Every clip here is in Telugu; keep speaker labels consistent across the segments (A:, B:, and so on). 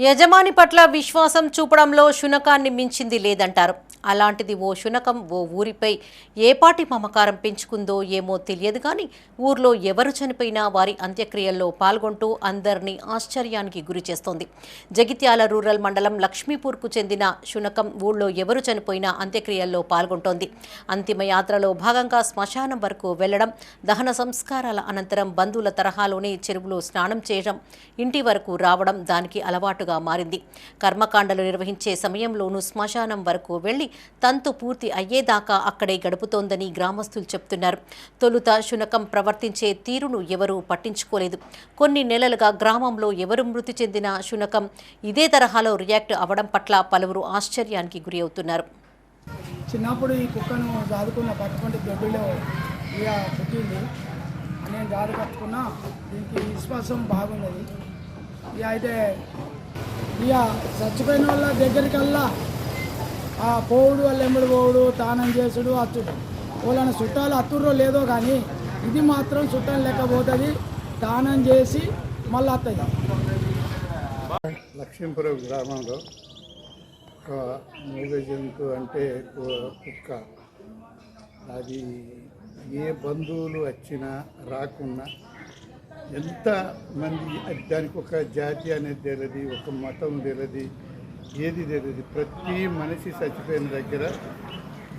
A: యజమాని పట్ల విశ్వాసం చూపడంలో శునకాన్ని మించింది లేదంటారు. అలాంటిది ఓ శునకం ఓ ఊరిపై ఏపాటి మమకారం పెంచుకుందో ఏమో తెలియదు కానీ ఊర్లో ఎవరు చనిపోయినా వారి అంత్యక్రియల్లో పాల్గొంటూ అందరినీ ఆశ్చర్యానికి గురి చేస్తోంది. జగిత్యాల రూరల్ మండలం లక్ష్మీపూర్కు చెందిన శునకం ఊళ్ళో ఎవరు చనిపోయినా అంత్యక్రియల్లో పాల్గొంటోంది. అంతిమ యాత్రలో భాగంగా శ్మశానం వరకు వెళ్లడం, దహన సంస్కారాల అనంతరం బంధువుల తరహాలోనే చెరువులో స్నానం చేయడం, ఇంటి వరకు రావడం దానికి అలవాటుగా మారింది. కర్మకాండలు నిర్వహించే సమయంలోనూ శ్మశానం వరకు వెళ్లి తంతు పూర్తి అయ్యేదాకా అక్కడే గడుపుతోందని గ్రామస్తులు చెప్తున్నారు. తొలుత శునకం ప్రవర్తించే తీరును ఎవరూ పట్టించుకోలేదు. కొన్ని నెలలుగా గ్రామంలో ఎవరు మృతి చెందిన శునకం ఇదే తరహాలో రియాక్ట్ అవ్వడం పట్ల పలువురు ఆశ్చర్యానికి గురి అవుతున్నారు.
B: చిన్నప్పుడు ఈ కుక్కను దాదుకున్న పట్టుకుంటే గడ్డిలో ఇక పుట్టింది. నేను దాడి కట్టుకున్నా, దీనికి విశ్వాసం బాగున్నది. ఇక అయితే ఇక చచ్చిపోయిన వాళ్ళ దగ్గరికల్లా ఆ పోవుడు వాళ్ళ ఎంబడి పోవుడు, తానం చేసుడు, అచ్చుడు. వాళ్ళని చుట్టాలు అత్తుర్రో లేదో కానీ ఇది మాత్రం చుట్టాలు లేకపోతుంది. తానం చేసి మళ్ళీ వస్తుంది.
C: లక్ష్మీపురం గ్రామంలో ఒక మూగ జంతువు అంటే కుక్క. అది ఏ బంధువులు వచ్చినా రాకున్నా ఎంత మంది దానికి ఒక జాతి అనేది తెలియదు, ఒక మతం తెలియదు, ఏది తెలియదు. ప్రతి మనిషి చచ్చిపోయిన దగ్గర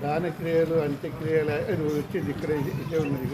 C: దానక్రియలు అంత్యక్రియలు వచ్చింది. ఇక్కడ ఇదే ఉన్నది.